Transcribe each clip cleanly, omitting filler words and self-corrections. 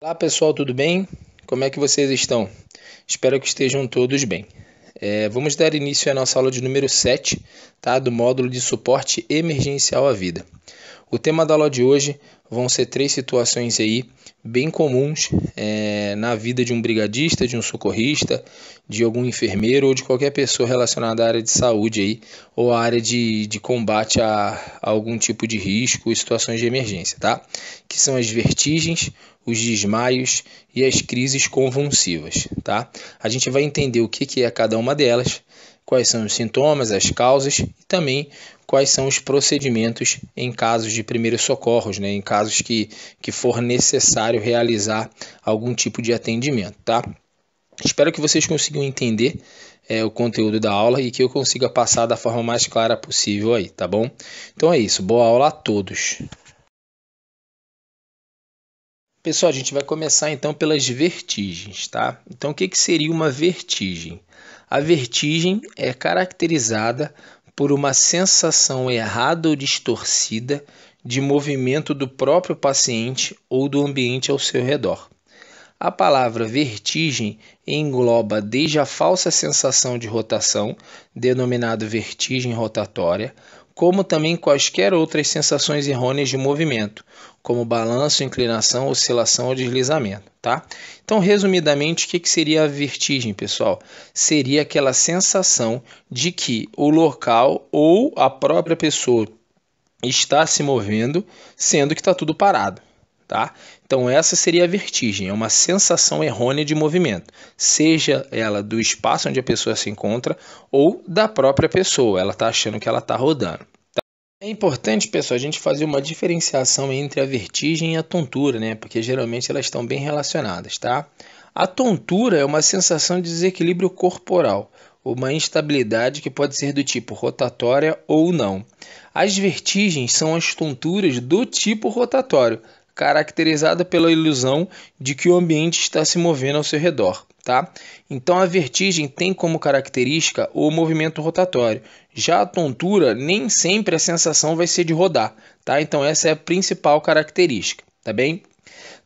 Olá pessoal, tudo bem? Como é que vocês estão? Espero que estejam todos bem. Vamos dar início à nossa aula de número 7, tá? Do módulo de suporte emergencial à vida. O tema da aula de hoje vão ser 3 situações aí bem comuns na vida de um brigadista, de um socorrista, de algum enfermeiro ou de qualquer pessoa relacionada à área de saúde aí, ou à área de combate a algum tipo de risco e situações de emergência, tá? Que são as vertigens, os desmaios e as crises convulsivas, tá? A gente vai entender o que é cada uma delas, quais são os sintomas, as causas e também quais são os procedimentos em casos de primeiros socorros, né? Em casos que for necessário realizar algum tipo de atendimento, tá? Espero que vocês consigam entender o conteúdo da aula e que eu consiga passar da forma mais clara possível aí, tá bom? Então é isso, boa aula a todos! Pessoal, a gente vai começar então pelas vertigens, tá? Então, o que seria uma vertigem? A vertigem é caracterizada por uma sensação errada ou distorcida de movimento do próprio paciente ou do ambiente ao seu redor. A palavra vertigem engloba desde a falsa sensação de rotação, denominada vertigem rotatória, como também quaisquer outras sensações errôneas de movimento, como balanço, inclinação, oscilação ou deslizamento, tá? Então, resumidamente, o que seria a vertigem, pessoal? Seria aquela sensação de que o local ou a própria pessoa está se movendo, sendo que está tudo parado, tá? Então, essa seria a vertigem, é uma sensação errônea de movimento, seja ela do espaço onde a pessoa se encontra ou da própria pessoa, ela está achando que ela está rodando. É importante, pessoal, a gente fazer uma diferenciação entre a vertigem e a tontura, né? Porque geralmente elas estão bem relacionadas, tá? A tontura é uma sensação de desequilíbrio corporal, uma instabilidade que pode ser do tipo rotatória ou não. As vertigens são as tonturas do tipo rotatório, caracterizada pela ilusão de que o ambiente está se movendo ao seu redor, tá? Então a vertigem tem como característica o movimento rotatório. Já a tontura, nem sempre a sensação vai ser de rodar, tá? Então essa é a principal característica, tá bem?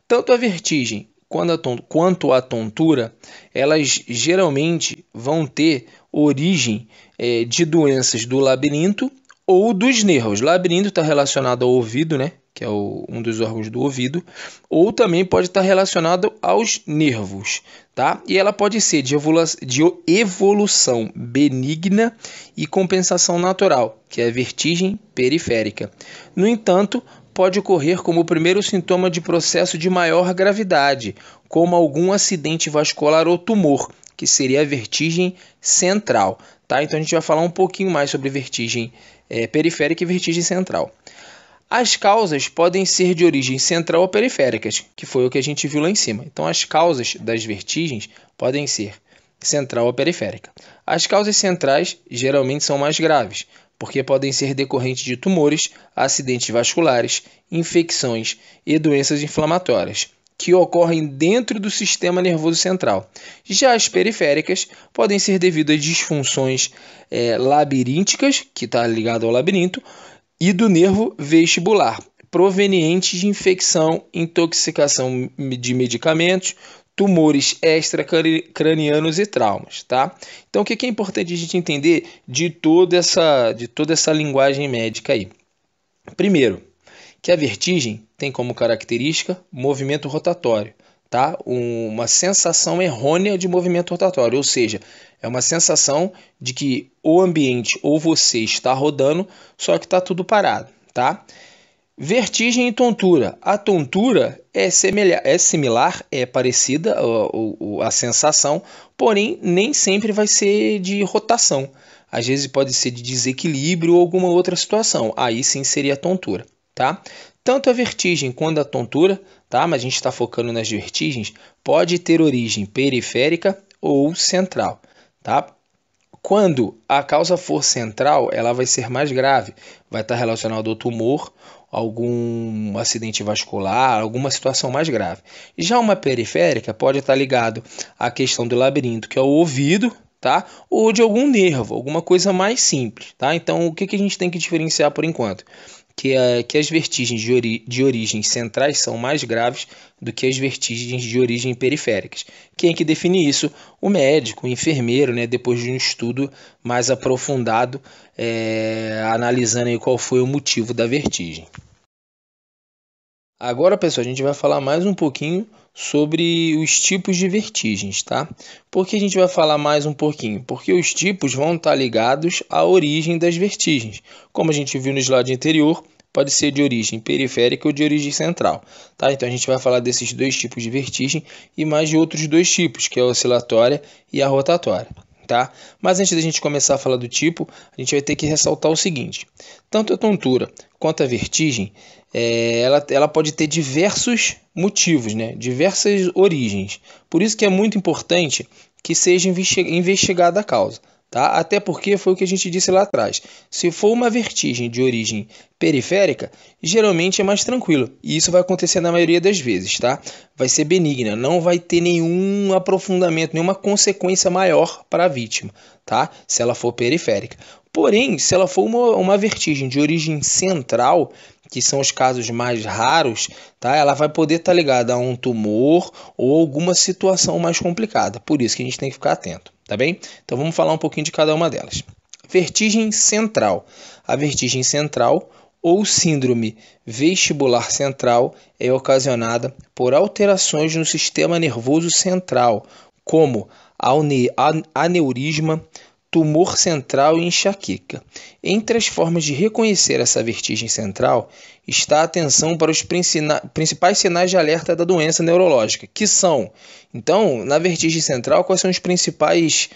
Tanto a vertigem quanto a tontura, elas geralmente vão ter origem de doenças do labirinto ou dos nervos. Labirinto está relacionado ao ouvido, né? Que é um dos órgãos do ouvido, ou também pode estar relacionado aos nervos, tá? E ela pode ser de evolução benigna e compensação natural, que é a vertigem periférica. No entanto, pode ocorrer como o primeiro sintoma de processo de maior gravidade, como algum acidente vascular ou tumor, que seria a vertigem central, tá? Então a gente vai falar um pouquinho mais sobre vertigem periférica e vertigem central. As causas podem ser de origem central ou periféricas, que foi o que a gente viu lá em cima. Então, as causas das vertigens podem ser central ou periférica. As causas centrais geralmente são mais graves, porque podem ser decorrentes de tumores, acidentes vasculares, infecções e doenças inflamatórias, que ocorrem dentro do sistema nervoso central. Já as periféricas podem ser devido a disfunções labirínticas, que está ligado ao labirinto, e do nervo vestibular, provenientes de infecção, intoxicação de medicamentos, tumores extracranianos e traumas, tá? Então, o que é importante a gente entender de toda essa linguagem médica aí? Primeiro, que a vertigem tem como característica movimento rotatório, tá? Uma sensação errônea de movimento rotatório, ou seja, é uma sensação de que o ambiente ou você está rodando, só que está tudo parado, tá? Vertigem e tontura. A tontura é similar, é parecida a sensação, porém nem sempre vai ser de rotação. Às vezes pode ser de desequilíbrio ou alguma outra situação. Aí sim seria a tontura, tá? Tanto a vertigem quanto a tontura, tá? Mas a gente está focando nas vertigens, pode ter origem periférica ou central, tá? Quando a causa for central, ela vai ser mais grave, vai estar relacionada ao tumor, algum acidente vascular, alguma situação mais grave. Já uma periférica pode estar ligado à questão do labirinto, que é o ouvido, tá? Ou de algum nervo, alguma coisa mais simples, tá? Então, o que a gente tem que diferenciar por enquanto? que as vertigens de origem centrais são mais graves do que as vertigens de origem periféricas. Quem é que define isso? O médico, o enfermeiro, né? Depois de um estudo mais aprofundado, analisando aí qual foi o motivo da vertigem. Agora, pessoal, a gente vai falar mais um pouquinho sobre os tipos de vertigens, tá? Por que a gente vai falar mais um pouquinho? Porque os tipos vão estar ligados à origem das vertigens. Como a gente viu no slide anterior, pode ser de origem periférica ou de origem central, tá? Então a gente vai falar desses dois tipos de vertigem e mais de outros dois tipos, que é a oscilatória e a rotatória. Tá? Mas antes da gente começar a falar do tipo, a gente vai ter que ressaltar o seguinte: tanto a tontura quanto a vertigem, ela pode ter diversos motivos, né? Diversas origens. Por isso que é muito importante que seja investigada a causa. Tá? Até porque foi o que a gente disse lá atrás. Se for uma vertigem de origem periférica, geralmente é mais tranquilo. E isso vai acontecer na maioria das vezes. Tá? Vai ser benigna, não vai ter nenhum aprofundamento, nenhuma consequência maior para a vítima, tá? Se ela for periférica. Porém, se ela for uma vertigem de origem central, que são os casos mais raros, tá? Ela vai poder estar ligada a um tumor ou alguma situação mais complicada. Por isso que a gente tem que ficar atento, tá bem? Então vamos falar um pouquinho de cada uma delas. Vertigem central. A vertigem central ou síndrome vestibular central é ocasionada por alterações no sistema nervoso central, como aneurisma, tumor central e enxaqueca. Entre as formas de reconhecer essa vertigem central está a atenção para os principais sinais de alerta da doença neurológica, que são, então, na vertigem central, quais são os principais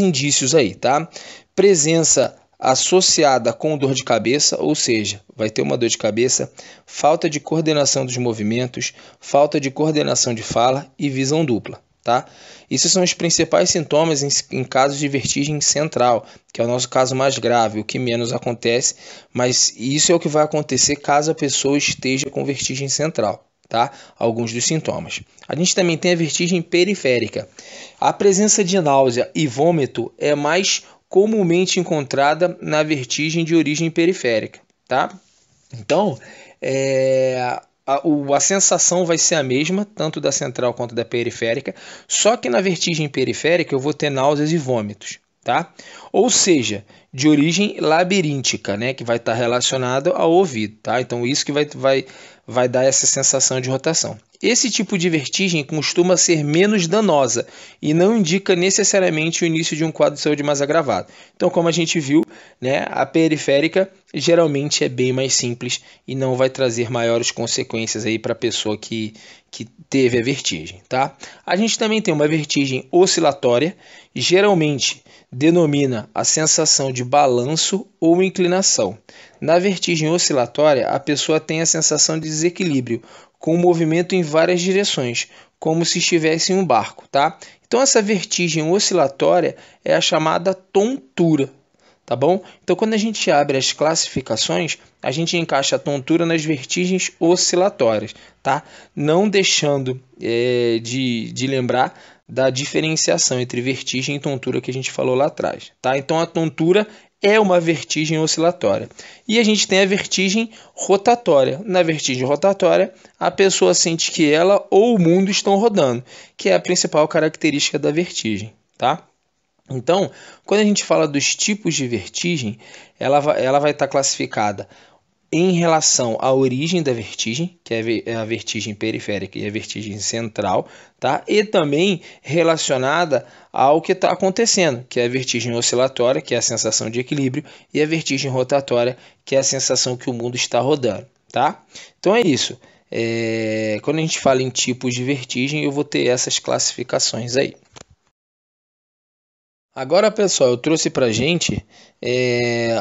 indícios aí, tá? Presença associada com dor de cabeça, ou seja, vai ter uma dor de cabeça, falta de coordenação dos movimentos, falta de coordenação de fala e visão dupla. Tá? Esses são os principais sintomas em casos de vertigem central, que é o nosso caso mais grave, o que menos acontece, mas isso é o que vai acontecer caso a pessoa esteja com vertigem central. Tá? Alguns dos sintomas. A gente também tem a vertigem periférica. A presença de náusea e vômito é mais comumente encontrada na vertigem de origem periférica. Tá? Então, a sensação vai ser a mesma, tanto da central quanto da periférica, só que na vertigem periférica eu vou ter náuseas e vômitos, tá? Ou seja, de origem labiríntica, né? Que vai estar relacionado ao ouvido, tá? Então isso que vai dar essa sensação de rotação. Esse tipo de vertigem costuma ser menos danosa e não indica necessariamente o início de um quadro de saúde mais agravado. Então, como a gente viu, né, a periférica geralmente é bem mais simples e não vai trazer maiores consequências aí para a pessoa que teve a vertigem, tá? A gente também tem uma vertigem oscilatória, geralmente denomina a sensação de balanço ou inclinação. Na vertigem oscilatória, a pessoa tem a sensação de desequilíbrio, com movimento em várias direções, como se estivesse em um barco, tá? Então essa vertigem oscilatória é a chamada tontura, tá bom? Então quando a gente abre as classificações, a gente encaixa a tontura nas vertigens oscilatórias, tá? Não deixando de lembrar da diferenciação entre vertigem e tontura que a gente falou lá atrás, tá? Então a tontura é uma vertigem oscilatória. E a gente tem a vertigem rotatória. Na vertigem rotatória, a pessoa sente que ela ou o mundo estão rodando, que é a principal característica da vertigem, tá? Então, quando a gente fala dos tipos de vertigem, ela vai estar classificada em relação à origem da vertigem, que é a vertigem periférica e a vertigem central, tá? E também relacionada ao que está acontecendo, que é a vertigem oscilatória, que é a sensação de equilíbrio, e a vertigem rotatória, que é a sensação que o mundo está rodando, tá? Então é isso. Quando a gente fala em tipos de vertigem, eu vou ter essas classificações aí. Agora, pessoal, eu trouxe para a gente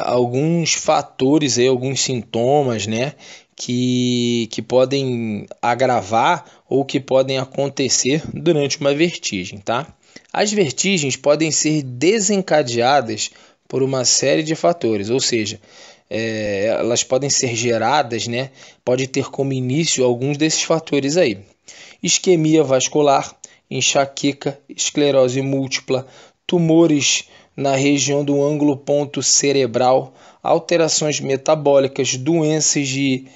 alguns fatores, aí, alguns sintomas, né, que podem agravar ou que podem acontecer durante uma vertigem, tá? As vertigens podem ser desencadeadas por uma série de fatores, ou seja, elas podem ser geradas, né? Pode ter como início alguns desses fatores aí: isquemia vascular, enxaqueca, esclerose múltipla, tumores na região do ângulo ponto cerebral, alterações metabólicas, doenças de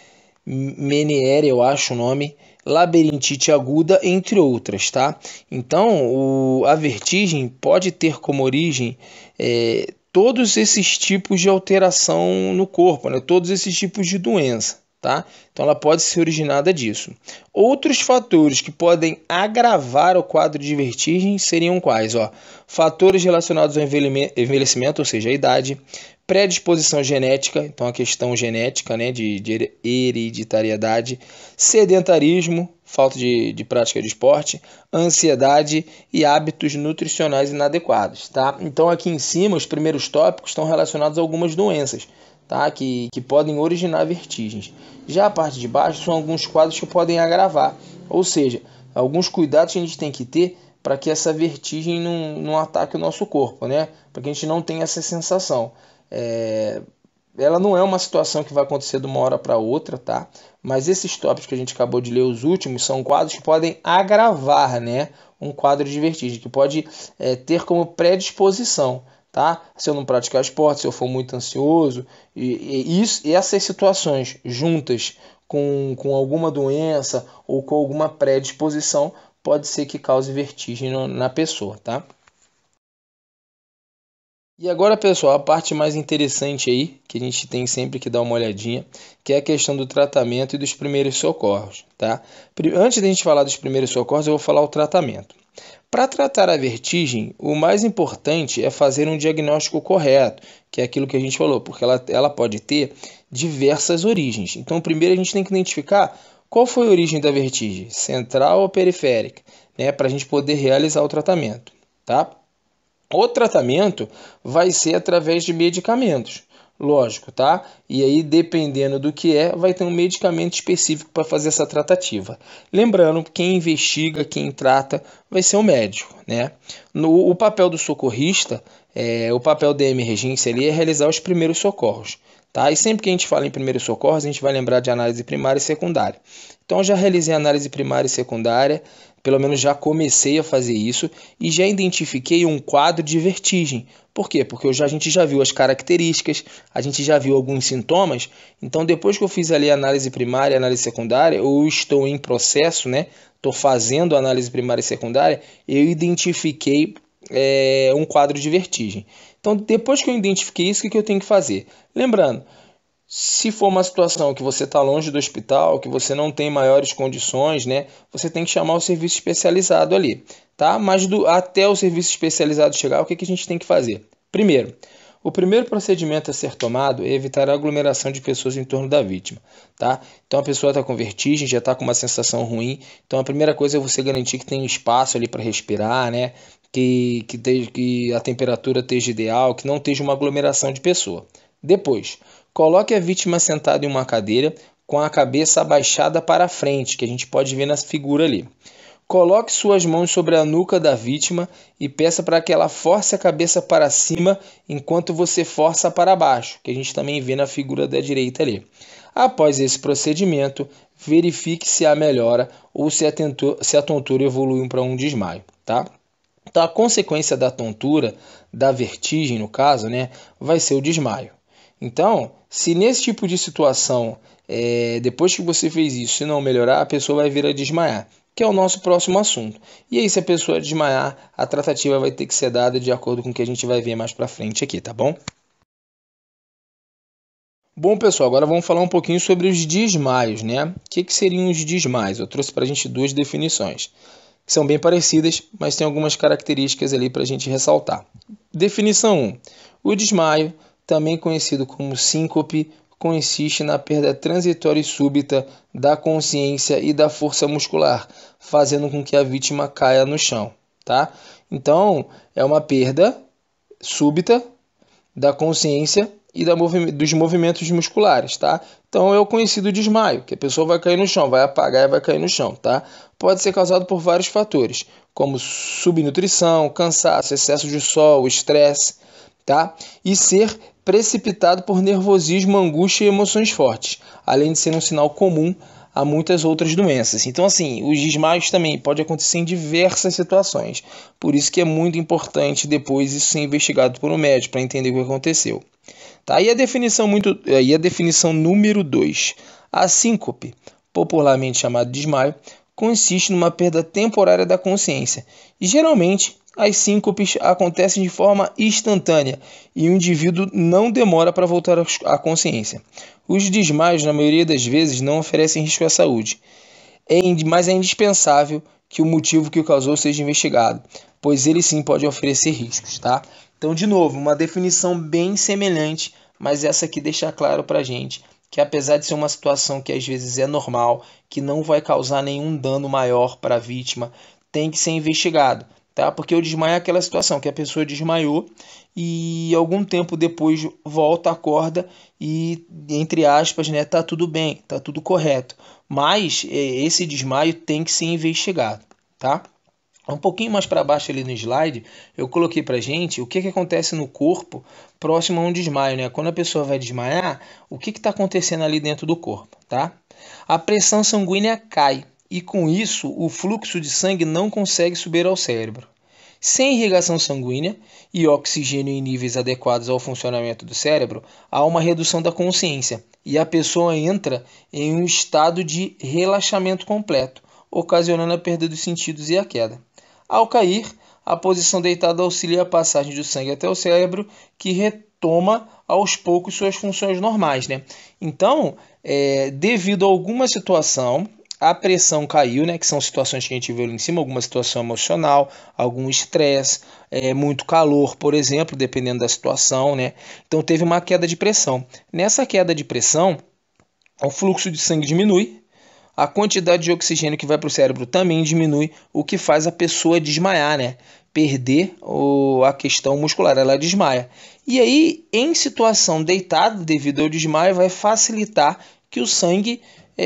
Meniere, eu acho o nome, labirintite aguda, entre outras, tá? Então, a vertigem pode ter como origem todos esses tipos de alteração no corpo, né? Todos esses tipos de doença, tá? Então, ela pode ser originada disso. Outros fatores que podem agravar o quadro de vertigem seriam quais? Fatores relacionados ao envelhecimento, ou seja, a idade, predisposição genética, então a questão genética, né, de hereditariedade, sedentarismo, falta de prática de esporte, ansiedade e hábitos nutricionais inadequados, tá? Então aqui em cima os primeiros tópicos estão relacionados a algumas doenças, tá? Que podem originar vertigens. Já a parte de baixo são alguns quadros que podem agravar, ou seja, alguns cuidados que a gente tem que ter para que essa vertigem não ataque o nosso corpo, né? Para que a gente não tenha essa sensação. Ela não é uma situação que vai acontecer de uma hora para outra, tá? Mas esses tópicos que a gente acabou de ler, os últimos, são quadros que podem agravar, né, um quadro de vertigem, que pode ter como predisposição, tá? Se eu não praticar esporte, se eu for muito ansioso, e essas situações juntas com alguma doença ou com alguma predisposição, pode ser que cause vertigem na pessoa, tá? E agora, pessoal, a parte mais interessante aí, que a gente tem sempre que dar uma olhadinha, que é a questão do tratamento e dos primeiros socorros, tá? Antes de a gente falar dos primeiros socorros, eu vou falar o tratamento. Para tratar a vertigem, o mais importante é fazer um diagnóstico correto, que é aquilo que a gente falou, porque ela pode ter diversas origens. Então, primeiro a gente tem que identificar qual foi a origem da vertigem, central ou periférica, né, para a gente poder realizar o tratamento, tá? O tratamento vai ser através de medicamentos, lógico, tá? E aí, dependendo do que vai ter um medicamento específico para fazer essa tratativa. Lembrando, quem investiga, quem trata, vai ser o médico, né? O papel do socorrista, o papel da emergência ali é realizar os primeiros socorros, tá? E sempre que a gente fala em primeiros socorros, a gente vai lembrar de análise primária e secundária. Então, eu já realizei análise primária e secundária, pelo menos já comecei a fazer isso e já identifiquei um quadro de vertigem. Por quê? Porque a gente já viu as características, a gente já viu alguns sintomas. Então, depois que eu fiz ali a análise primária e análise secundária, eu estou em processo, né? Estou fazendo a análise primária e secundária, eu identifiquei um quadro de vertigem. Então, depois que eu identifiquei isso, o que eu tenho que fazer? Lembrando, se for uma situação que você está longe do hospital, que você não tem maiores condições, né, você tem que chamar o serviço especializado ali, tá? Mas até o serviço especializado chegar, o que a gente tem que fazer? Primeiro, o primeiro procedimento a ser tomado é evitar a aglomeração de pessoas em torno da vítima, tá? Então a pessoa está com vertigem, já está com uma sensação ruim, então a primeira coisa é você garantir que tem espaço ali para respirar, né? Que a temperatura esteja ideal, que não esteja uma aglomeração de pessoa. Depois, coloque a vítima sentada em uma cadeira com a cabeça abaixada para frente, que a gente pode ver na figura ali. Coloque suas mãos sobre a nuca da vítima e peça para que ela force a cabeça para cima enquanto você força para baixo, que a gente também vê na figura da direita ali. Após esse procedimento, verifique se há melhora ou se a tontura evoluiu para um desmaio, tá? Então, a consequência da tontura, da vertigem no caso, né, vai ser o desmaio. Então, se nesse tipo de situação, depois que você fez isso, se não melhorar, a pessoa vai vir a desmaiar, que é o nosso próximo assunto. E aí, se a pessoa desmaiar, a tratativa vai ter que ser dada de acordo com o que a gente vai ver mais pra frente aqui, tá bom? Bom, pessoal, agora vamos falar um pouquinho sobre os desmaios, né? O que seriam os desmaios? Eu trouxe pra gente duas definições, que são bem parecidas, mas tem algumas características ali para a gente ressaltar. Definição 1. O desmaio, também conhecido como síncope, consiste na perda transitória e súbita da consciência e da força muscular, fazendo com que a vítima caia no chão, tá? Então, é uma perda súbita da consciência e dos movimentos musculares, tá? Então é o conhecido desmaio, que a pessoa vai cair no chão, vai apagar e vai cair no chão, tá? Pode ser causado por vários fatores, como subnutrição, cansaço, excesso de sol, estresse, tá? E ser precipitado por nervosismo, angústia e emoções fortes, além de ser um sinal comum a muitas outras doenças. Então, assim, os desmaios também podem acontecer em diversas situações. Por isso que é muito importante depois isso ser investigado por um médico para entender o que aconteceu. Tá? E a definição número 2. A síncope, popularmente chamada de desmaio, consiste numa perda temporária da consciência. E geralmente as síncopes acontecem de forma instantânea e o indivíduo não demora para voltar à consciência. Os desmaios, na maioria das vezes, não oferecem risco à saúde, mas é indispensável que o motivo que o causou seja investigado, pois ele sim pode oferecer riscos. Tá? Então, de novo, uma definição bem semelhante, mas essa aqui deixa claro para a gente que apesar de ser uma situação que às vezes é normal, que não vai causar nenhum dano maior para a vítima, tem que ser investigado. Tá? Porque o desmaio é aquela situação que a pessoa desmaiou e algum tempo depois volta, acorda e, entre aspas, né, tá tudo bem, tá tudo correto. Mas esse desmaio tem que ser investigado. Tá? Um pouquinho mais para baixo ali no slide, eu coloquei para gente o que acontece no corpo próximo a um desmaio, né? Quando a pessoa vai desmaiar, o que está acontecendo ali dentro do corpo, tá? A pressão sanguínea cai e com isso o fluxo de sangue não consegue subir ao cérebro. Sem irrigação sanguínea e oxigênio em níveis adequados ao funcionamento do cérebro, há uma redução da consciência e a pessoa entra em um estado de relaxamento completo, ocasionando a perda dos sentidos e a queda. Ao cair, a posição deitada auxilia a passagem do sangue até o cérebro, que retoma aos poucos suas funções normais, né? Então, devido a alguma situação, a pressão caiu, né? Que são situações que a gente viu ali em cima, alguma situação emocional, algum estresse, muito calor, por exemplo, dependendo da situação, né? Então, teve uma queda de pressão. Nessa queda de pressão, o fluxo de sangue diminui, a quantidade de oxigênio que vai para o cérebro também diminui, o que faz a pessoa desmaiar, né? Perder a questão muscular, ela desmaia. E aí, em situação deitada, devido ao desmaio, vai facilitar que o sangue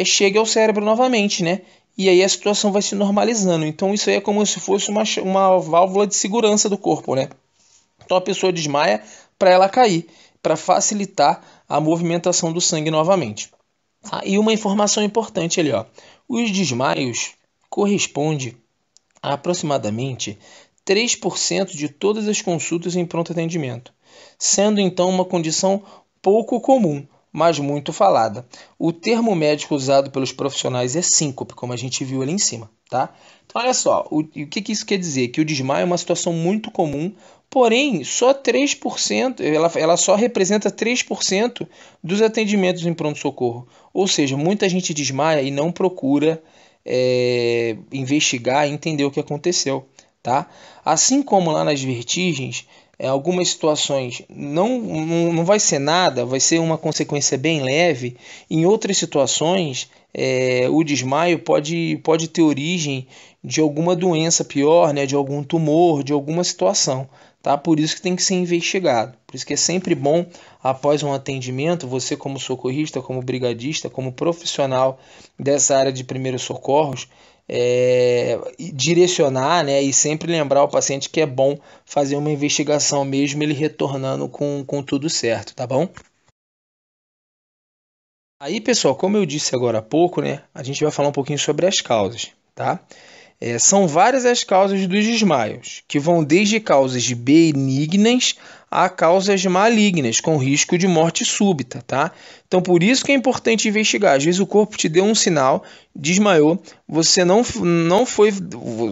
chegue ao cérebro novamente, né? E aí a situação vai se normalizando. Então isso aí é como se fosse uma válvula de segurança do corpo, né? Então a pessoa desmaia para ela cair, para facilitar a movimentação do sangue novamente. E uma informação importante ali, ó. Os desmaios correspondem a aproximadamente 3% de todas as consultas em pronto atendimento, sendo então uma condição pouco comum, mas muito falada. O termo médico usado pelos profissionais é síncope, como a gente viu ali em cima, tá? Então, olha só, o que isso quer dizer? Que o desmaio é uma situação muito comum, porém, só 3%, ela só representa 3% dos atendimentos em pronto-socorro. Ou seja, muita gente desmaia e não procura investigar e entender o que aconteceu. Tá? Assim como lá nas vertigens, algumas situações não vai ser nada, vai ser uma consequência bem leve. Em outras situações, o desmaio pode ter origem de alguma doença pior, né, de algum tumor, de alguma situação. Tá? Por isso que tem que ser investigado. Por isso que é sempre bom, após um atendimento, você como socorrista, como brigadista, como profissional dessa área de primeiros socorros, direcionar, né, e sempre lembrar o paciente que é bom fazer uma investigação mesmo ele retornando com tudo certo, tá bom? Aí, pessoal, como eu disse agora há pouco, né, a gente vai falar um pouquinho sobre as causas, tá? São várias as causas dos desmaios, que vão desde causas benignas a causas malignas, com risco de morte súbita, tá? Então, por isso que é importante investigar. Às vezes o corpo te deu um sinal, desmaiou, você não foi,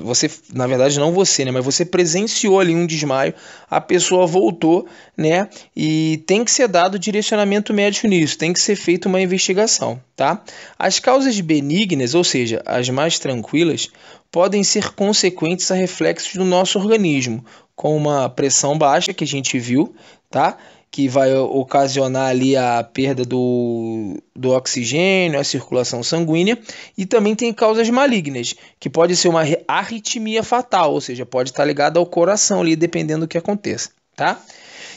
você, na verdade não você, né? Mas você presenciou ali um desmaio, a pessoa voltou, né? E tem que ser dado direcionamento médico nisso, tem que ser feita uma investigação, tá? As causas benignas, ou seja, as mais tranquilas, podem ser consequentes a reflexos do nosso organismo, com uma pressão baixa que a gente viu, tá? Que vai ocasionar ali a perda do oxigênio, a circulação sanguínea, e também tem causas malignas, que pode ser uma arritmia fatal, ou seja, pode estar ligada ao coração ali, dependendo do que aconteça, tá?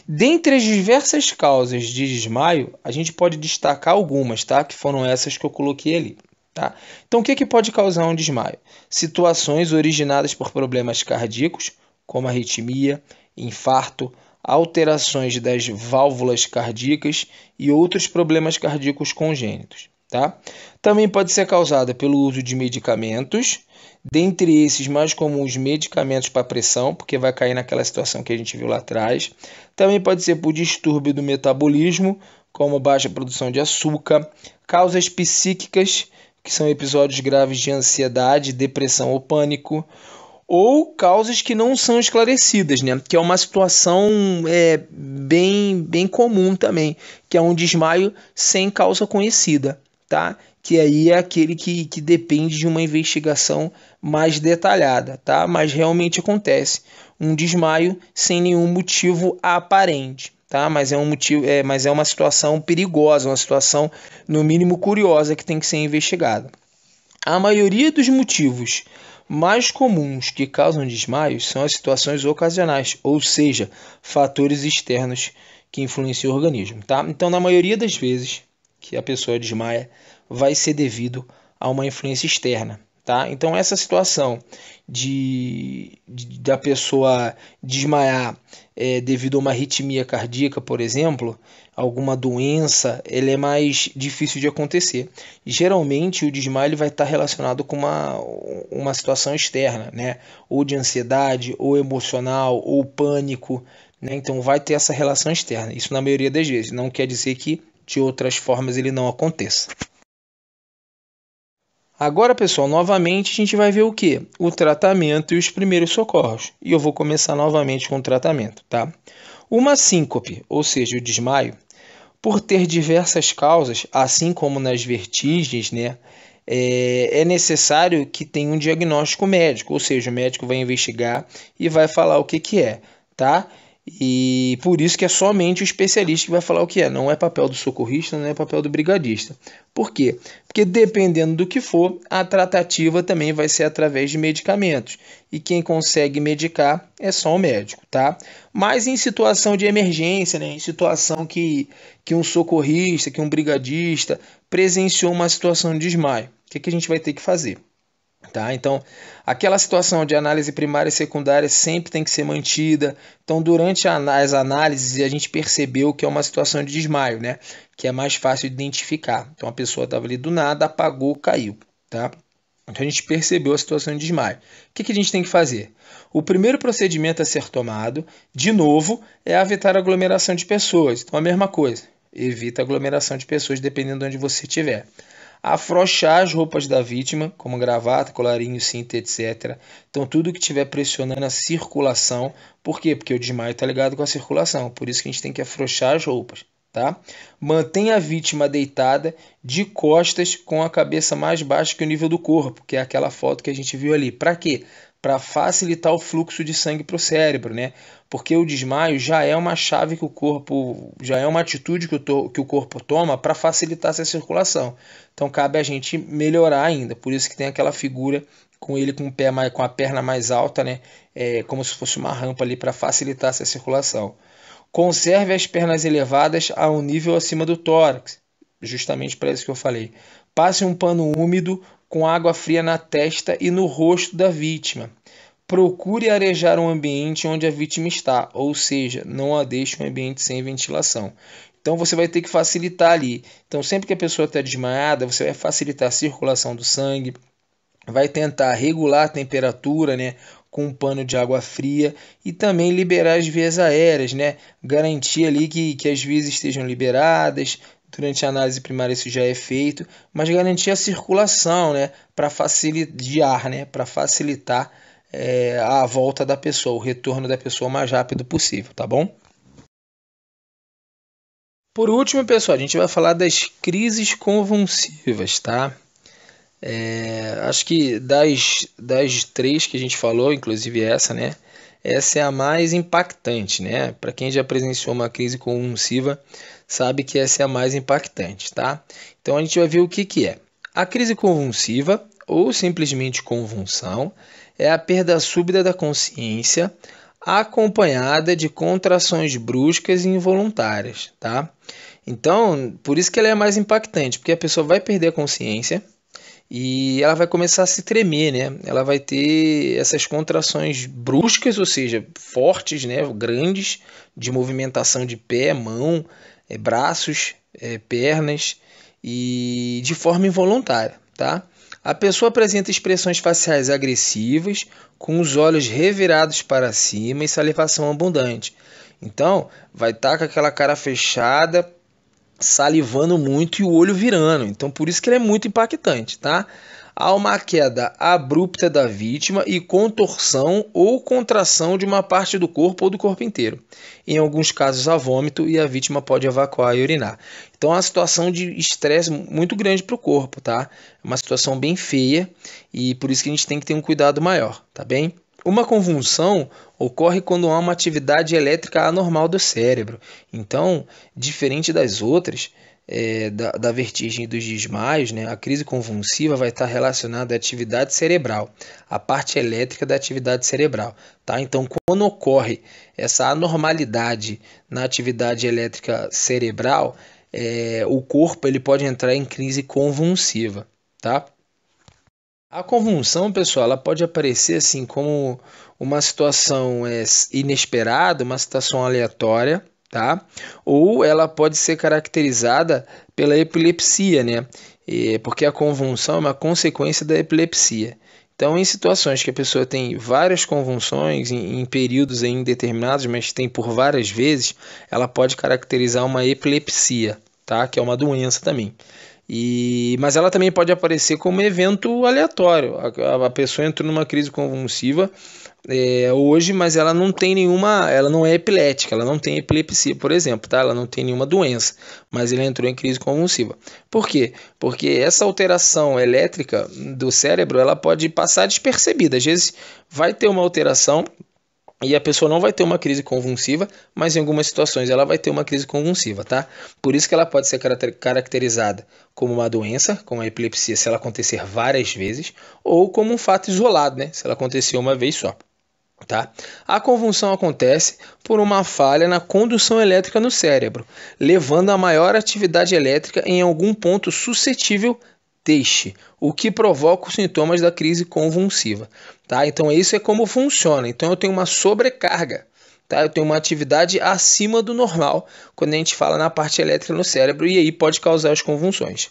Dentre as diversas causas de desmaio, a gente pode destacar algumas, tá? Que foram essas que eu coloquei ali. Tá? Então, o que pode causar um desmaio? Situações originadas por problemas cardíacos, como arritmia, infarto, alterações das válvulas cardíacas e outros problemas cardíacos congênitos. tá? Também pode ser causada pelo uso de medicamentos, dentre esses mais comuns medicamentos para pressão, porque vai cair naquela situação que a gente viu lá atrás. Também pode ser por distúrbio do metabolismo, como baixa produção de açúcar, causas psíquicas, que são episódios graves de ansiedade, depressão ou pânico, ou causas que não são esclarecidas, né? Que é uma situação bem comum também, que é um desmaio sem causa conhecida, tá? Que aí é aquele que depende de uma investigação mais detalhada, tá? Mas realmente acontece um desmaio sem nenhum motivo aparente, tá? Mas é uma situação perigosa, uma situação no mínimo curiosa que tem que ser investigada. A maioria dos motivos mais comuns que causam desmaios são as situações ocasionais, ou seja, fatores externos que influenciam o organismo, tá? Então, na maioria das vezes que a pessoa desmaia, vai ser devido a uma influência externa, tá? Então, essa situação da pessoa desmaiar devido a uma arritmia cardíaca, por exemplo, alguma doença, ele é mais difícil de acontecer. Geralmente, o desmaio ele vai estar relacionado com uma situação externa, né? Ou de ansiedade, ou emocional, ou pânico, né? Então, vai ter essa relação externa. Isso na maioria das vezes. Não quer dizer que de outras formas ele não aconteça. Agora, pessoal, novamente a gente vai ver o quê? O tratamento e os primeiros socorros. E eu vou começar novamente com o tratamento, tá? Uma síncope, ou seja, o desmaio, por ter diversas causas, assim como nas vertigens, né? É necessário que tenha um diagnóstico médico, ou seja, o médico vai investigar e vai falar o que é, tá? E por isso que é somente o especialista que vai falar o que é. Não é papel do socorrista, não é papel do brigadista. Por quê? Porque dependendo do que for, a tratativa também vai ser através de medicamentos. E quem consegue medicar é só o médico, tá? Mas em situação de emergência, né? Em situação que um socorrista, que um brigadista presenciou uma situação de desmaio, o que a gente vai ter que fazer? Tá? Então, aquela situação de análise primária e secundária sempre tem que ser mantida. Então, durante as análises, a gente percebeu que é uma situação de desmaio, né? Que é mais fácil de identificar. Então, a pessoa estava ali do nada, apagou, caiu. Tá? Então, a gente percebeu a situação de desmaio. O que a gente tem que fazer? O primeiro procedimento a ser tomado, de novo, é evitar aglomeração de pessoas. Então, a mesma coisa. Evita aglomeração de pessoas dependendo de onde você estiver. Afrouxar as roupas da vítima, como gravata, colarinho, cinto, etc. Então, tudo que estiver pressionando a circulação. Por quê? Porque o desmaio está ligado com a circulação. Por isso que a gente tem que afrouxar as roupas. Tá? Mantenha a vítima deitada de costas com a cabeça mais baixa que o nível do corpo, que é aquela foto que a gente viu ali. Para quê? Para facilitar o fluxo de sangue para o cérebro, né? Porque o desmaio já é uma chave que o corpo, já é uma atitude que o corpo toma para facilitar essa circulação. Então cabe a gente melhorar ainda. Por isso que tem aquela figura com ele com o pé com a perna mais alta, né? Como se fosse uma rampa ali para facilitar essa circulação. Conserve as pernas elevadas a um nível acima do tórax, justamente para isso que eu falei. Passe um pano úmido com água fria na testa e no rosto da vítima. Procure arejar um ambiente onde a vítima está, ou seja, não a deixe um ambiente sem ventilação. Então você vai ter que facilitar ali. Então sempre que a pessoa está desmaiada, você vai facilitar a circulação do sangue, vai tentar regular a temperatura, né, com um pano de água fria e também liberar as vias aéreas, né, garantir ali que as vias estejam liberadas. Durante a análise primária isso já é feito, mas garantir a circulação, né, para facilitar de ar, né, para facilitar a volta da pessoa, o retorno da pessoa o mais rápido possível, tá bom? Por último, pessoal, a gente vai falar das crises convulsivas, tá? Acho que das três que a gente falou, inclusive essa, né? Essa é a mais impactante, né? Para quem já presenciou uma crise convulsiva, sabe que essa é a mais impactante, tá? Então a gente vai ver o que é. A crise convulsiva, ou simplesmente convulsão, é a perda súbita da consciência, acompanhada de contrações bruscas e involuntárias, tá? Então, por isso que ela é mais impactante, porque a pessoa vai perder a consciência e ela vai começar a se tremer, né? Ela vai ter essas contrações bruscas, ou seja, fortes, né? Grandes, de movimentação de pé, mão, braços, pernas, e de forma involuntária, tá? A pessoa apresenta expressões faciais agressivas, com os olhos revirados para cima e salivação abundante. Então, vai estar com aquela cara fechada, salivando muito e o olho virando. Então, por isso que ele é muito impactante, tá? Há uma queda abrupta da vítima e contorção ou contração de uma parte do corpo ou do corpo inteiro. Em alguns casos, há vômito e a vítima pode evacuar e urinar. Então, é uma situação de estresse muito grande para o corpo, tá? É uma situação bem feia e por isso que a gente tem que ter um cuidado maior, tá bem? Uma convulsão ocorre quando há uma atividade elétrica anormal do cérebro. Então, diferente das outras, da vertigem e dos desmaios, né, a crise convulsiva vai estar relacionada à atividade cerebral, à parte elétrica da atividade cerebral. Tá? Então, quando ocorre essa anormalidade na atividade elétrica cerebral, o corpo ele pode entrar em crise convulsiva. Tá? A convulsão, pessoal, ela pode aparecer assim como uma situação inesperada, uma situação aleatória, tá? Ou ela pode ser caracterizada pela epilepsia, né? Porque a convulsão é uma consequência da epilepsia. Então, em situações que a pessoa tem várias convulsões em períodos indeterminados, mas tem por várias vezes, ela pode caracterizar uma epilepsia, tá? Que é uma doença também. Mas ela também pode aparecer como evento aleatório. A pessoa entrou numa crise convulsiva hoje, mas ela não tem nenhuma, ela não é epilética, ela não tem epilepsia, por exemplo, tá? Ela não tem nenhuma doença, mas ele entrou em crise convulsiva. Por quê? Porque essa alteração elétrica do cérebro, ela pode passar despercebida. Às vezes vai ter uma alteração e a pessoa não vai ter uma crise convulsiva, mas em algumas situações ela vai ter uma crise convulsiva, tá? Por isso que ela pode ser caracterizada como uma doença, como a epilepsia, se ela acontecer várias vezes, ou como um fato isolado, né? Se ela acontecer uma vez só. Tá? A convulsão acontece por uma falha na condução elétrica no cérebro, levando a maior atividade elétrica em algum ponto suscetível deste, o que provoca os sintomas da crise convulsiva. Tá? Então isso é como funciona. Então eu tenho uma sobrecarga, tá? Eu tenho uma atividade acima do normal quando a gente fala na parte elétrica no cérebro e aí pode causar as convulsões.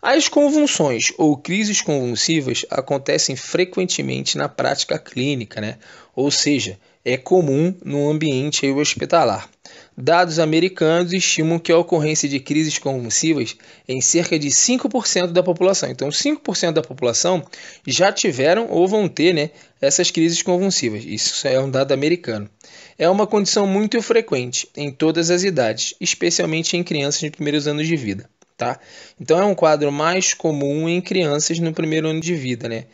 As convulsões ou crises convulsivas acontecem frequentemente na prática clínica, né? Ou seja, é comum no ambiente hospitalar. Dados americanos estimam que a ocorrência de crises convulsivas em cerca de 5% da população. Então, 5% da população já tiveram ou vão ter, né, essas crises convulsivas. Isso é um dado americano. É uma condição muito frequente em todas as idades, especialmente em crianças nos primeiros anos de vida. Tá? Então é um quadro mais comum em crianças no primeiro ano de vida, né?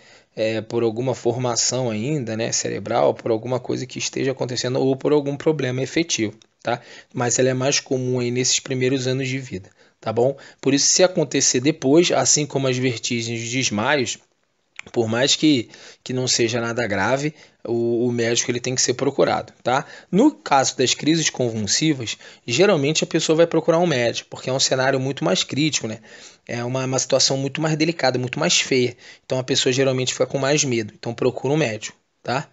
Por alguma formação ainda, né, cerebral, por alguma coisa que esteja acontecendo ou por algum problema efetivo, tá? Mas ela é mais comum aí nesses primeiros anos de vida, tá bom? Por isso, se acontecer depois, assim como as vertigens e desmaios, por mais que não seja nada grave, o médico ele tem que ser procurado, tá? No caso das crises convulsivas, geralmente a pessoa vai procurar um médico, porque é um cenário muito mais crítico, né? É uma situação muito mais delicada, muito mais feia. Então a pessoa geralmente fica com mais medo. Então procura um médico, tá?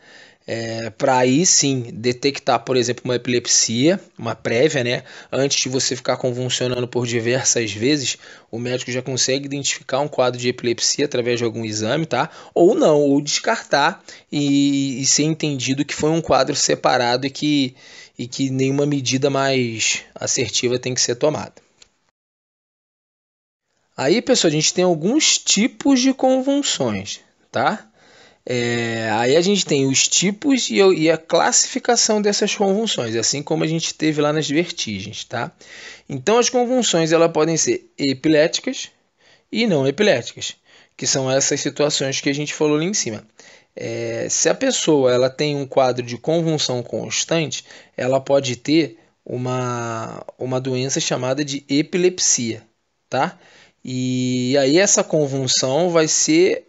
Para aí sim detectar, por exemplo, uma epilepsia, uma prévia, né? Antes de você ficar convulsionando por diversas vezes, o médico já consegue identificar um quadro de epilepsia através de algum exame, tá? Ou não, ou descartar e ser entendido que foi um quadro separado e que nenhuma medida mais assertiva tem que ser tomada. Aí, pessoal, a gente tem alguns tipos de convulsões, tá? Aí a gente tem os tipos e a classificação dessas convulsões, assim como a gente teve lá nas vertigens, tá? Então as convulsões elas podem ser epiléticas e não epiléticas, que são essas situações que a gente falou ali em cima. Se a pessoa ela tem um quadro de convulsão constante, ela pode ter uma doença chamada de epilepsia, tá? E aí essa convulsão vai ser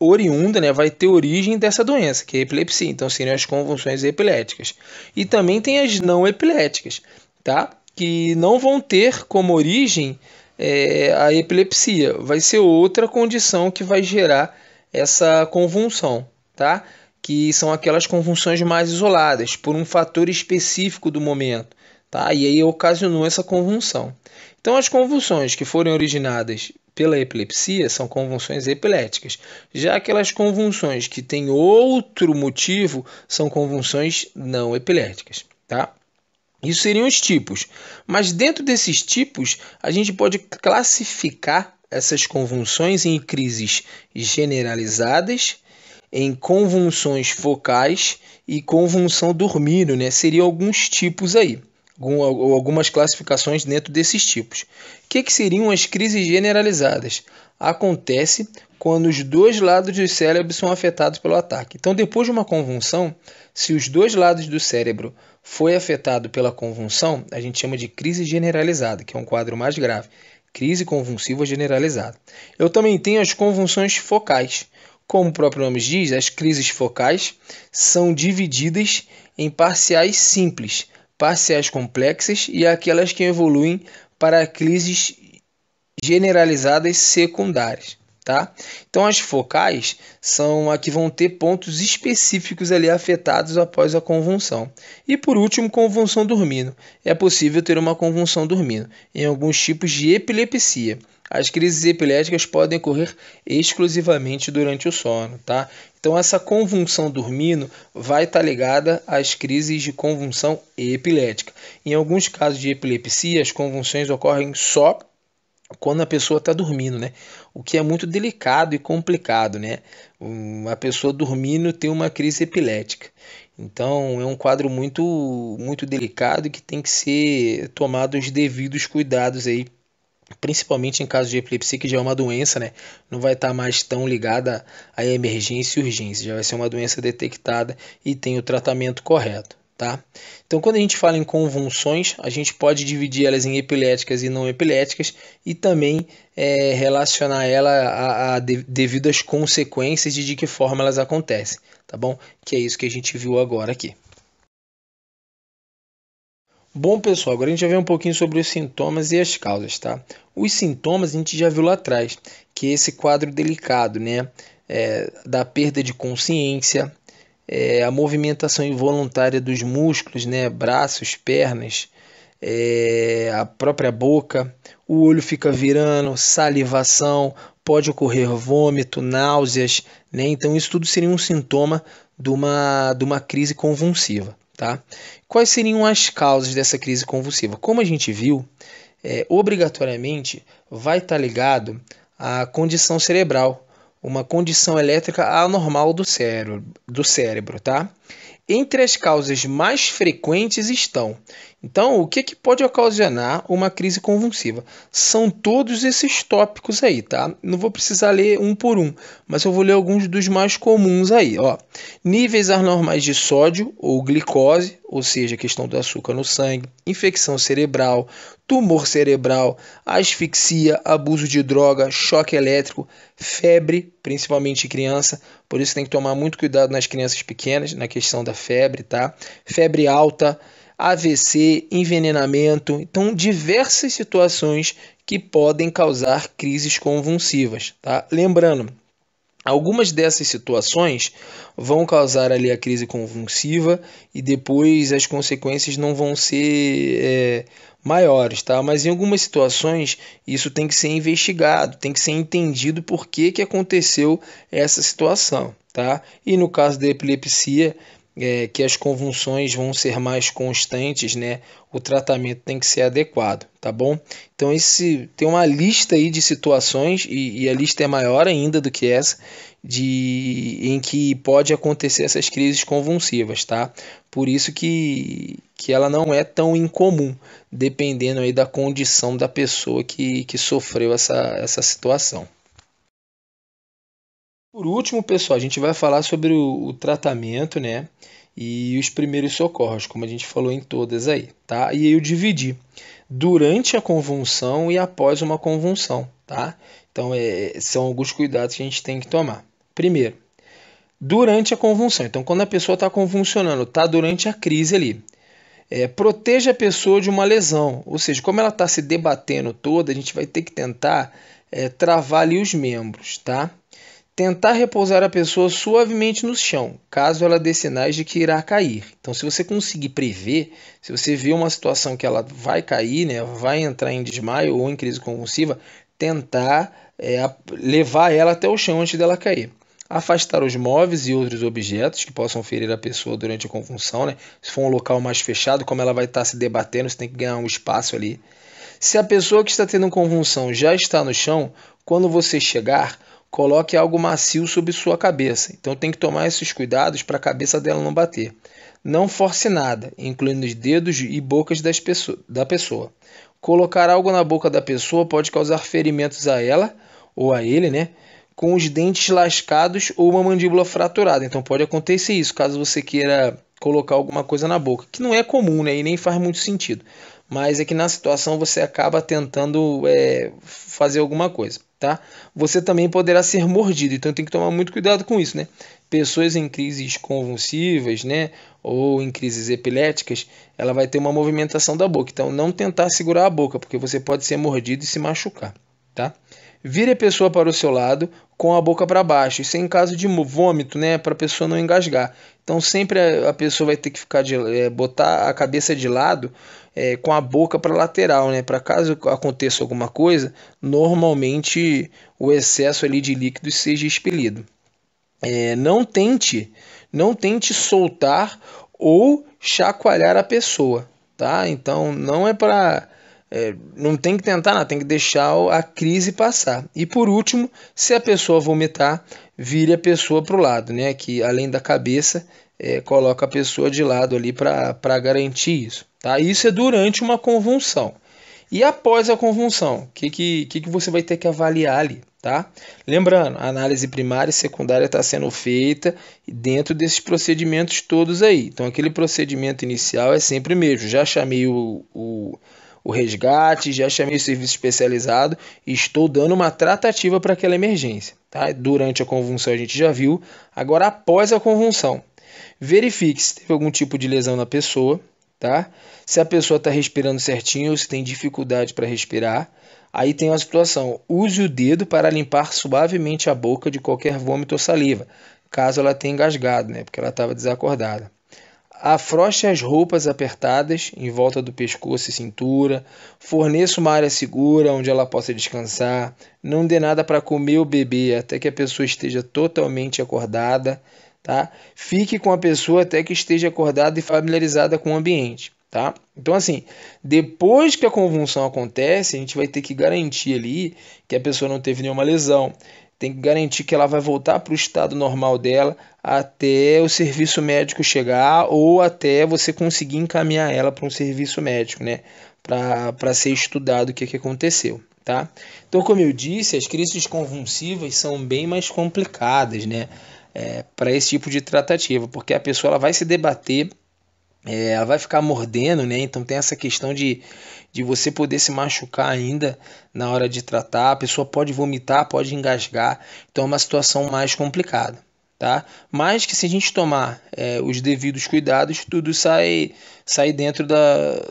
oriunda, né, vai ter origem dessa doença, que é a epilepsia. Então seriam as convulsões epiléticas. E também tem as não epiléticas, tá? Que não vão ter como origem a epilepsia. Vai ser outra condição que vai gerar essa convulsão, tá? Que são aquelas convulsões mais isoladas, por um fator específico do momento, tá? E aí ocasionou essa convulsão. Então, as convulsões que forem originadas pela epilepsia são convulsões epiléticas. Já aquelas convulsões que têm outro motivo são convulsões não epiléticas, tá? Isso seriam os tipos. Mas dentro desses tipos, a gente pode classificar essas convulsões em crises generalizadas, em convulsões focais e convulsão dormindo, né? Seriam alguns tipos aí, algumas classificações dentro desses tipos. O que seriam as crises generalizadas? Acontece quando os dois lados do cérebro são afetados pelo ataque. Então, depois de uma convulsão, se os dois lados do cérebro foi afetado pela convulsão, a gente chama de crise generalizada, que é um quadro mais grave. Crise convulsiva generalizada. Eu também tenho as convulsões focais. Como o próprio nome diz, as crises focais são divididas em parciais simples, parciais complexas e aquelas que evoluem para crises generalizadas secundárias, tá? Então, as focais são as que vão ter pontos específicos ali afetados após a convulsão. E, por último, convulsão dormindo. É possível ter uma convulsão dormindo em alguns tipos de epilepsia. As crises epiléticas podem ocorrer exclusivamente durante o sono, tá? Então, essa convulsão dormindo vai estar ligada às crises de convulsão epilética. Em alguns casos de epilepsia, as convulsões ocorrem só quando a pessoa está dormindo, né? O que é muito delicado e complicado, né? A pessoa dormindo tem uma crise epilética. Então, é um quadro muito delicado e que tem que ser tomado os devidos cuidados aí, principalmente em caso de epilepsia, que já é uma doença, né? Não vai estar mais tão ligada à emergência e urgência, já vai ser uma doença detectada e tem o tratamento correto, tá? Então, quando a gente fala em convulsões, a gente pode dividir elas em epiléticas e não epiléticas e também relacionar ela a devidas consequências de que forma elas acontecem, tá bom? Que é isso que a gente viu agora aqui. Bom, pessoal, agora a gente vai ver um pouquinho sobre os sintomas e as causas, tá? Os sintomas a gente já viu lá atrás, que é esse quadro delicado, né? Da perda de consciência, a movimentação involuntária dos músculos, né? Braços, pernas, a própria boca, o olho fica virando, salivação, pode ocorrer vômito, náuseas, né? Então, isso tudo seria um sintoma de uma crise convulsiva. Tá? Quais seriam as causas dessa crise convulsiva? Como a gente viu, obrigatoriamente vai estar ligado à condição cerebral, uma condição elétrica anormal do cérebro, tá? Entre as causas mais frequentes estão. Então, o que pode ocasionar uma crise convulsiva? São todos esses tópicos aí, tá? Não vou precisar ler um por um, mas eu vou ler alguns dos mais comuns aí, ó. Níveis anormais de sódio ou glicose, ou seja, questão do açúcar no sangue, infecção cerebral, tumor cerebral, asfixia, abuso de droga, choque elétrico, febre, principalmente em criança, por isso tem que tomar muito cuidado nas crianças pequenas, na questão da febre, tá? Febre alta, AVC, envenenamento, então diversas situações que podem causar crises convulsivas, tá? Lembrando, algumas dessas situações vão causar ali a crise convulsiva e depois as consequências não vão ser maiores, tá? Mas em algumas situações isso tem que ser investigado, tem que ser entendido por que aconteceu essa situação, tá? E no caso da epilepsia, que as convulsões vão ser mais constantes, né? O tratamento tem que ser adequado, tá bom? Então tem uma lista aí de situações e a lista é maior ainda do que essa em que pode acontecer essas crises convulsivas, tá? Por isso que ela não é tão incomum, dependendo aí da condição da pessoa que sofreu essa situação. Por último, pessoal, a gente vai falar sobre o tratamento, né? E os primeiros socorros, como a gente falou em todas aí, tá? E aí eu dividi durante a convulsão e após uma convulsão, tá? Então, são alguns cuidados que a gente tem que tomar. Primeiro, durante a convulsão. Então, quando a pessoa está convulsionando, está durante a crise ali. Proteja a pessoa de uma lesão, ou seja, como ela está se debatendo toda, a gente vai ter que tentar travar ali os membros, tá? Tentar repousar a pessoa suavemente no chão, caso ela dê sinais de que irá cair. Então, se você conseguir prever, se você vê uma situação que ela vai cair, né, vai entrar em desmaio ou em crise convulsiva, tentar levar ela até o chão antes dela cair. Afastar os móveis e outros objetos que possam ferir a pessoa durante a convulsão, né? Se for um local mais fechado, como ela vai estar se debatendo, você tem que ganhar um espaço ali. Se a pessoa que está tendo convulsão já está no chão, quando você chegar, coloque algo macio sobre sua cabeça. Então tem que tomar esses cuidados para a cabeça dela não bater. Não force nada, incluindo os dedos e bocas da pessoa. Colocar algo na boca da pessoa pode causar ferimentos a ela ou a ele, né? Com os dentes lascados ou uma mandíbula fraturada. Então pode acontecer isso, caso você queira colocar alguma coisa na boca, que não é comum, né? E nem faz muito sentido. Mas é que na situação você acaba tentando fazer alguma coisa, tá? Você também poderá ser mordido, então tem que tomar muito cuidado com isso, né? Pessoas em crises convulsivas, né? Ou em crises epiléticas, ela vai ter uma movimentação da boca. Então não tentar segurar a boca, porque você pode ser mordido e se machucar, tá? Vire a pessoa para o seu lado com a boca para baixo. Isso é em caso de vômito, né? Para a pessoa não engasgar. Então sempre a pessoa vai ter que ficar botar a cabeça de lado com a boca para lateral, né? Para caso aconteça alguma coisa, normalmente o excesso ali de líquido seja expelido. Não tente soltar ou chacoalhar a pessoa, tá? Então não é para não tem que tentar nada, tem que deixar a crise passar. E por último, se a pessoa vomitar, vire a pessoa para o lado, né? Que além da cabeça, coloca a pessoa de lado ali para garantir isso. Tá? Isso é durante uma convulsão. E após a convulsão, o que você vai ter que avaliar ali? Tá? Lembrando, a análise primária e secundária está sendo feita dentro desses procedimentos todos aí. Então, aquele procedimento inicial é sempre o mesmo. Já chamei o resgate, já chamei o serviço especializado e estou dando uma tratativa para aquela emergência. Tá? Durante a convulsão a gente já viu, agora após a convulsão. Verifique se teve algum tipo de lesão na pessoa, tá? Se a pessoa está respirando certinho ou se tem dificuldade para respirar. Aí tem uma situação, use o dedo para limpar suavemente a boca de qualquer vômito ou saliva, caso ela tenha engasgado, né? Porque ela estava desacordada. Afrouxe as roupas apertadas em volta do pescoço e cintura. Forneça uma área segura onde ela possa descansar. Não dê nada para comer ou beber até que a pessoa esteja totalmente acordada. Tá? Fique com a pessoa até que esteja acordada e familiarizada com o ambiente. Tá? Então, assim, depois que a convulsão acontece, a gente vai ter que garantir ali que a pessoa não teve nenhuma lesão. Tem que garantir que ela vai voltar para o estado normal dela até o serviço médico chegar ou até você conseguir encaminhar ela para um serviço médico, né? Para ser estudado o que aconteceu, tá? Então, como eu disse, as crises convulsivas são bem mais complicadas, né? Para esse tipo de tratativa, porque a pessoa ela vai se debater, ela vai ficar mordendo, né? Então tem essa questão de você poder se machucar ainda na hora de tratar. A pessoa pode vomitar, pode engasgar. Então é uma situação mais complicada, tá? Mas que se a gente tomar os devidos cuidados, tudo sai dentro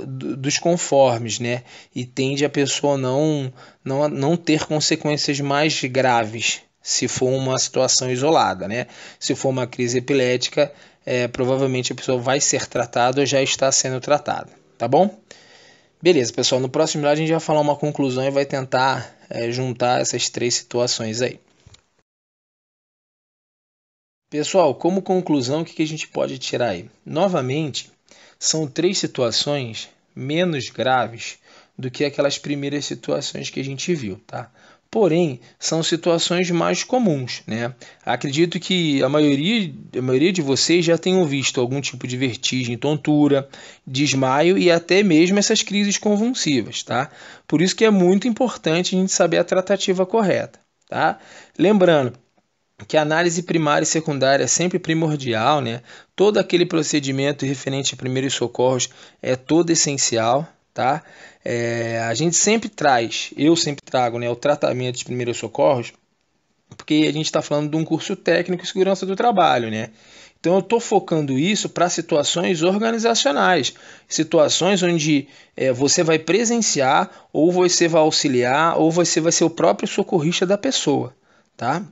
dos conformes, né? E tende a pessoa não ter consequências mais graves se for uma situação isolada, né? Se for uma crise epilética, provavelmente a pessoa vai ser tratada ou já está sendo tratada, tá bom? Beleza, pessoal, no próximo vídeo a gente vai falar uma conclusão e vai tentar juntar essas três situações aí. Pessoal, como conclusão, o que a gente pode tirar aí? Novamente, são três situações menos graves do que aquelas primeiras situações que a gente viu, tá? Porém, são situações mais comuns, né? Acredito que a maioria de vocês já tenham visto algum tipo de vertigem, tontura, desmaio e até mesmo essas crises convulsivas, tá? Por isso que é muito importante a gente saber a tratativa correta, tá? Lembrando que a análise primária e secundária é sempre primordial, né? Todo aquele procedimento referente a primeiros socorros é todo essencial, tá? A gente sempre eu sempre trago, né, o tratamento de primeiros socorros, porque a gente está falando de um curso técnico em segurança do trabalho, né? Então eu estou focando isso para situações organizacionais, situações onde você vai presenciar, ou você vai auxiliar, ou você vai ser o próprio socorrista da pessoa, tá?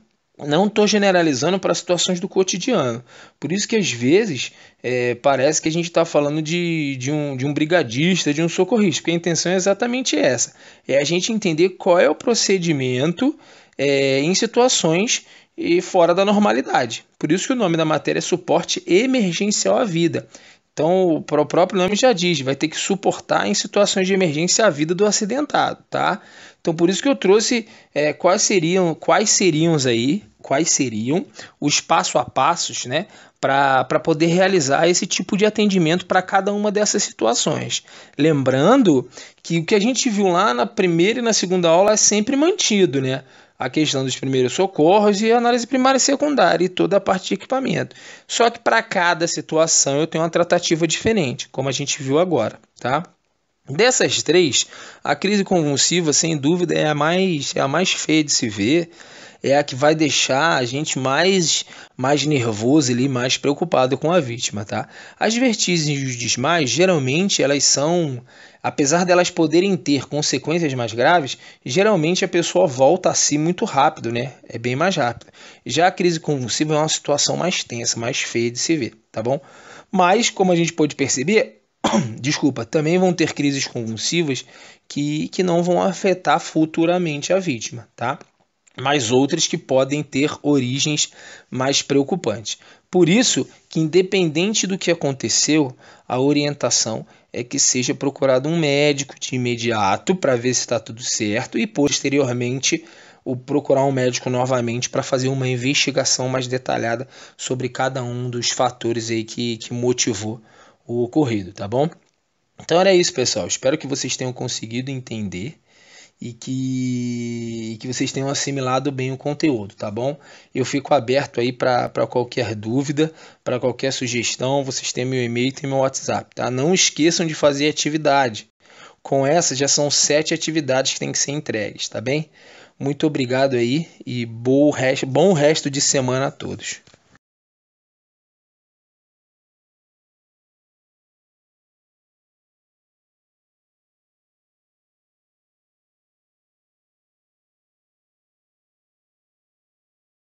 Não estou generalizando para situações do cotidiano. Por isso que às vezes parece que a gente está falando de um brigadista, de um socorrista, porque a intenção é exatamente essa: é a gente entender qual é o procedimento em situações fora da normalidade. Por isso que o nome da matéria é suporte emergencial à vida. Então, o próprio nome já diz, vai ter que suportar em situações de emergência a vida do acidentado, tá? Então, por isso que eu trouxe quais seriam os passo a passos, né, para poder realizar esse tipo de atendimento para cada uma dessas situações. Lembrando que o que a gente viu lá na primeira e na segunda aula é sempre mantido, né? A questão dos primeiros socorros e análise primária e secundária e toda a parte de equipamento. Só que para cada situação eu tenho uma tratativa diferente, como a gente viu agora, tá? Dessas três, a crise convulsiva, sem dúvida, é a mais feia de se ver, é a que vai deixar a gente mais nervoso ali, mais preocupado com a vítima, tá? As vertigens e os desmaios, geralmente, elas são, apesar delas poderem ter consequências mais graves, geralmente a pessoa volta a si muito rápido, né? É bem mais rápido. Já a crise convulsiva é uma situação mais tensa, mais feia de se ver, tá bom? Mas, como a gente pode perceber, desculpa, também vão ter crises convulsivas que não vão afetar futuramente a vítima, tá? Mas outras que podem ter origens mais preocupantes. Por isso que, independente do que aconteceu, a orientação é que seja procurado um médico de imediato para ver se está tudo certo e, posteriormente, procurar um médico novamente para fazer uma investigação mais detalhada sobre cada um dos fatores aí que motivou o ocorrido, tá bom? Então era isso, pessoal. Espero que vocês tenham conseguido entender e que vocês tenham assimilado bem o conteúdo, tá bom? Eu fico aberto aí para qualquer dúvida, para qualquer sugestão. Vocês têm meu e-mail e meu WhatsApp, tá? Não esqueçam de fazer atividade. Com essa já são 7 atividades que têm que ser entregues, tá bem? Muito obrigado aí e bom resto de semana a todos.